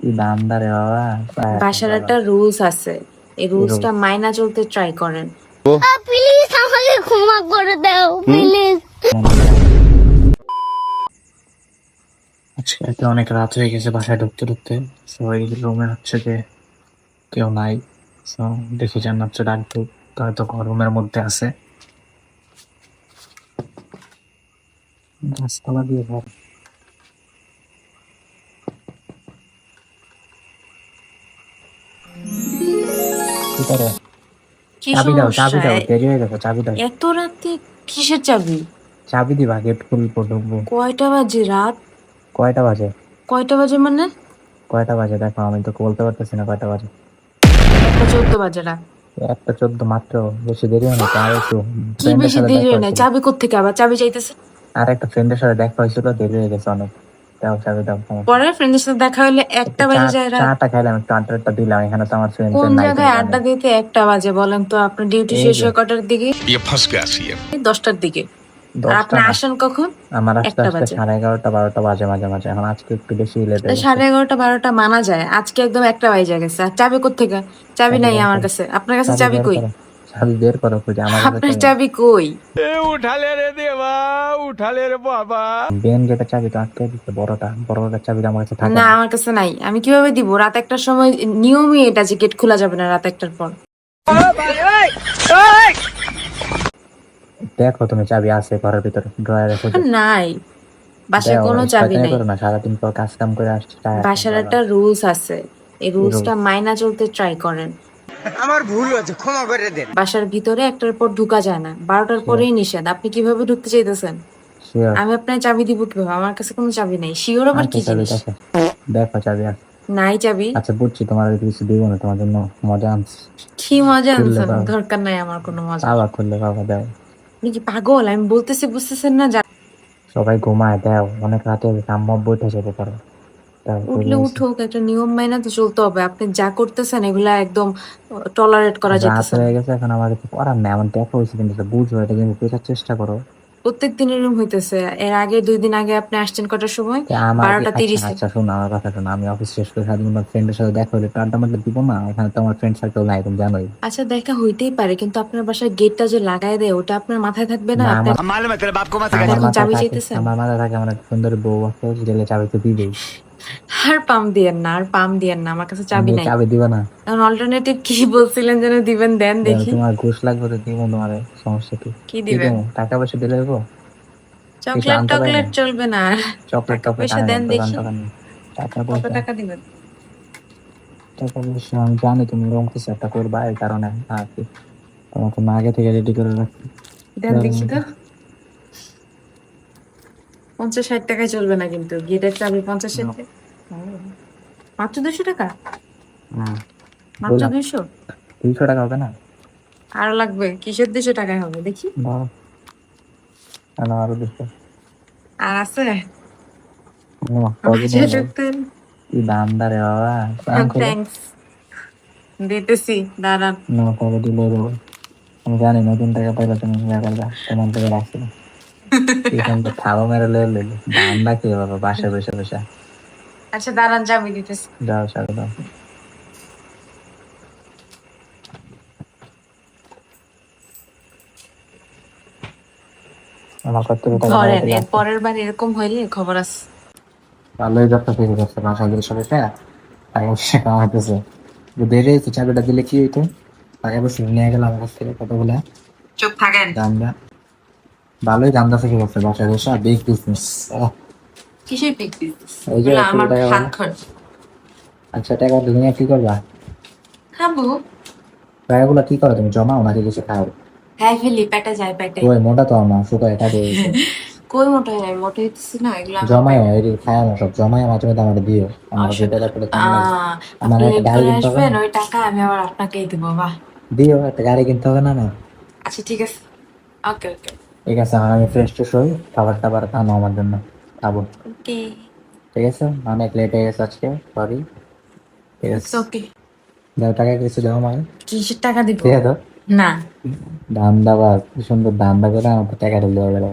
কি দামদা রে বাবা। বাসার একটা রুলস আছে, এই রুলসটা মাইনা চলতে ট্রাই করেন। প্লিজ আমাকে ক্ষমা করে দাও প্লিজ। আজকে অনেক রাত হয়ে গেছে বাসায় ঢুকতে ঢুকতে। সবাই রুমে হচ্ছে যে কেউ নাই। So, দেখি যান হচ্ছে ডাকবো, হয়তো রুমের মধ্যে আছে। গাছতলা দিয়ে ঘর। কি করে? কি চাবি দাও, চাবি সমস্যা? দাও, দেরি হয়ে গেছে, চাবি দাও। এত রাতে কিসের চাবি? চাবি দিবা, গেট খুলবো, ঢুকবো। কয়টা বাজে? রাত কয়টা বাজে? কয়টা বাজে মানে? কয়টা বাজে দেখো, আমি তো বলতে পারতেছি না কয়টা বাজে। 1:14 বাজে রাত। 1:14 মাত্র? বেশি দেরি হয় না তো, আর একটু কি ফ্রেন্ডের বেশি সাথে দেরি দেখা হয় না? হয়েছিল। চাবি কোত্থেকে আবার চাবি চাইতেছে? আর একটা ফ্রেন্ডের সাথে দেখা হয়েছিল, দেরি হয়ে গেছে অনেক। দাও চাবি দাও, সমস্যা নেই। পরে ফ্রেন্ডের সাথে দেখা হলে একটু 1টা বেজে যায় রাত। চাটা খাইলাম, একটু আড্ডা দিলাম, এখানে তো আমার ফ্রেন্ড কোন নাই, তুমি জায়গায় জানো। আড্ডা দিতে 1টা বাজে বলেন তো? আপনার ডিউটি এই শেষ যে হয় কটার দিকে? ये फंस गया सीएम। 10টার দিকে। আর 10টা আপনি না, আসেন কখন? আমার আসতে 1টা আসতে বাজে। 11:30 12টা বাজে মাঝে মাঝে। এখন আজকে একটু বেশি লেট হয়ে গেছে। 11:30 12টা মানা যায়, আজকে একদম 1টা বাজে গেছে। আর চাবি কোত্থেকে? চাবি চাবি নাই বের আমার করো, কাছে। আপনার কাছে চাবি চাবি বের কই? করো, চাবি বের করো, খুঁজে আমার কাছে আপনার চাবি। চাবি কই? उठा ले रे देवा, उठा ले रे बाबा। বেন গেটের চাবি তো আটকে দিচ্ছে, বড়টার চাবি তো আমার কাছে থাকে না, না। আমার কাছে নাই। আমি কিভাবে দিব? রাত 1টার সময় নিয়মই এটা যে গেট খোলা যাবে না রাত 1টার পর। দেখো তুমি, চাবি আছে ঘরের ভিতরে, ড্রয়ারে খুঁজে। নাই, বাসায় দেখো, কোনো চাবি শয়তানি নাই। করো না, সারাদিন পর কাজ কাম করে আসছি, টায়ার্ড। বাসার একটা রুলস আছে, এই রুলসটা মাইনা চলতে ট্রাই করেন। আমার ভুল হয়েছে, ক্ষমা করে দেন। বাসার ভিতরে 1টার পর ঢুকা যায় না, 12টার পরেই নিষেধ। আপনি কিভাবে ঢুকতে চাইতেছেন? শিওর? আমি আপনার চাবি দিব কিভাবে? আমার কাছে কোনো চাবি নাই। শিওর আবার আচ্ছা কি চাবি জিনিস? দেখো, দেখো চাবি আছে। নাই চাবি? আচ্ছা বুঝছি, তোমার কিছু দিব না, তোমার জন্য মজা আনছি। কি মজা খুললে আনছেন? পাবো, দরকার নাই আমার কোনো মজা। বাবা খুললে বাবা দাও। আপনি কি পাগল? আমি বলতেছি বুঝতেছেন না? সবাই ঘুমায়, দাও, অনেক রাতে আম্মা বইটা যেতে পারো। দাও, উঠলে খুলে উঠুক, একটা নিয়ম মাইনা তো চলতে হবে। আপনি যা করতেছেন এগুলা একদম টলারেট করা রাত যাইতেছে না। হয়ে গেছে, এখন আমার কিছু করার নেই। আমার দেখা হয়েছে, কিন্তু এটা বুঝো, এটা কিন্তু বোঝার চেষ্টা করো। প্রত্যেক দিন এরকম হইতেছে। এর আগে 2 দিন আগে আপনি আসছেন কটার সময়? তো আমার আচ্ছা 12টা 30-এ। আচ্ছা শোনো, আমার কথা শোনো, আমি অফিস শেষ করে সারাদিন ফ্রেন্ডের সাথে দেখা হলে একটু আড্ডা মাড্ডা দিব না? এখানে তো আমার ফ্রেন্ড সার্কেল নাই, তুমি জানোই। আচ্ছা, দেখা হইতেই পারে, কিন্তু আপনার বাসার গেটটা যে লাগাই দেয় ওটা আপনার মাথায় থাকবে না? না, আপনি আমার मालूम है तेरे बाप को मत আপনি सिखा। এখন চাবি চাইতেছেন? আমার মাথায় থাকে, আমার একটা সুন্দর বউ আছে, গেলে চাবি তো দিবেই। আর পাম দিয়েন না, আর পাম দিয়েন না, আমার কাছে চাবি নাই। চাবি দিবে না? এখন অল্টারনেটিভ কি বলছিলেন যেন? দিবেন, দেন দেখি। তোমার ঘুষ লাগবে তো দিব, তোমার সমস্যা কি? কি কি দিবেন? দেবো? টাকা পয়সা দিলে দেবো? কিছু চকলেট আনতে পারি না? টকলেট চলবে না আর? চকলেট টাকা টকলেট পয়সা আনে না, দেন দোকান দেখি। টোকান নেই। টাকা কত পয়সা, টাকা দিবেন? টাকা পয়সা আমি জানি তুমি রং কিছু একটা করবা, এই কারণে আর কি তোমাকে আমি আগে থেকে রেডি করে রাখছি। দেন দেখি তো। 50-60 টাকায় চলবে না কিন্তু, গেটের চাবি 50-60 টাকা? মাত্র 200 টাকা? হুম, মাত্র বললাম 200? 200 টাকা হবে না? আরো লাগবে? কিসের 200 টাকায় হবে দেখি? বাহ, কেন আরো 200? আর আছে? কদিন বাসায় হলো? ঢুকতেন? কি দামদা রে বাবা, প্রাঙ্ক হলো। থ্যাঙ্কস, দিতেছি, দাঁড়ান। কবে দিলে দেবো? আমি জানি নতুন টাকা পাইলে তুমি ইয়া করবা, তোমার থেকে রাখছি। এখান থেকে থাবা মেরে লেগে দামদা কি বাবা, বাসায় বসে বসে। আচ্ছা দাঁড়ান, চাবি দিতেছি। যাও সাথে দাও। আমার কত টাকা ধরেন, পাইলে এর পরের বার এরকম হইলে খবর আছে। ভালোই ব্যবসা শুরু করছে বাসায় গিয়ে সবাই, টাকা পয়সা কামাইতেছে। বেড়ে গেছে, চাবিটা দিলে কি হইতো? টাকা পয়সা নিয়ে গেলাম আমার কাছ থেকে কতগুলা। চুপ থাকেন। দামদা, ভালোই দামদা থেকে করছে বাসায় বসে, বিগ বিজনেস। কিসের পিক দিতেছ? এই যে এগুলো এত আমার টাকা হাত বলে। খরচ। আচ্ছা, টাকা তুমি কি করবা? খাবো। টাকাগুলো কি করো তুমি, জমাও নাকি কিছু খাও? হ্যাঁ, ফেলি, পেটে যায়, পেটে। ওই মোটা তো না, শুকায় টাকা হয়েছে। কই মোটা হয়? মোটা হইতেছি না, এগুলো আমার জমায় এটি খায় না, সব জমায় মাঝে মাঝে আমাকে দিও, আমার যে টাকা পেলে কম লাগে। আমার আপনি একটা লেট গাড়ি করে কিনতে হবে আসবেন, না? ওই টাকা আমি আবার আপনাকেই দিব। বাহ, দিও, একটা গাড়ি কিনতে হবে না? না আচ্ছা ঠিক আছে। ওকে ওকে ঠিক আছে, এখন আমি ফ্রেশ ট্রেশ হই, খাবার টাবার আনো আমার জন্য, খাবো। ওকে। ঠিক আছে, অনেক লেট হয়ে গেছে আজকে, সরি। ঠিক ইটস আছে, ওকে। দাও টাকা, কিছু দাও আমাকে। কিসের টাকা দিব? ঠিক আছে, না। ধান্দা বাজ, কি সুন্দর ধান্দা করে আমার টাকা ঢেলে দেবে।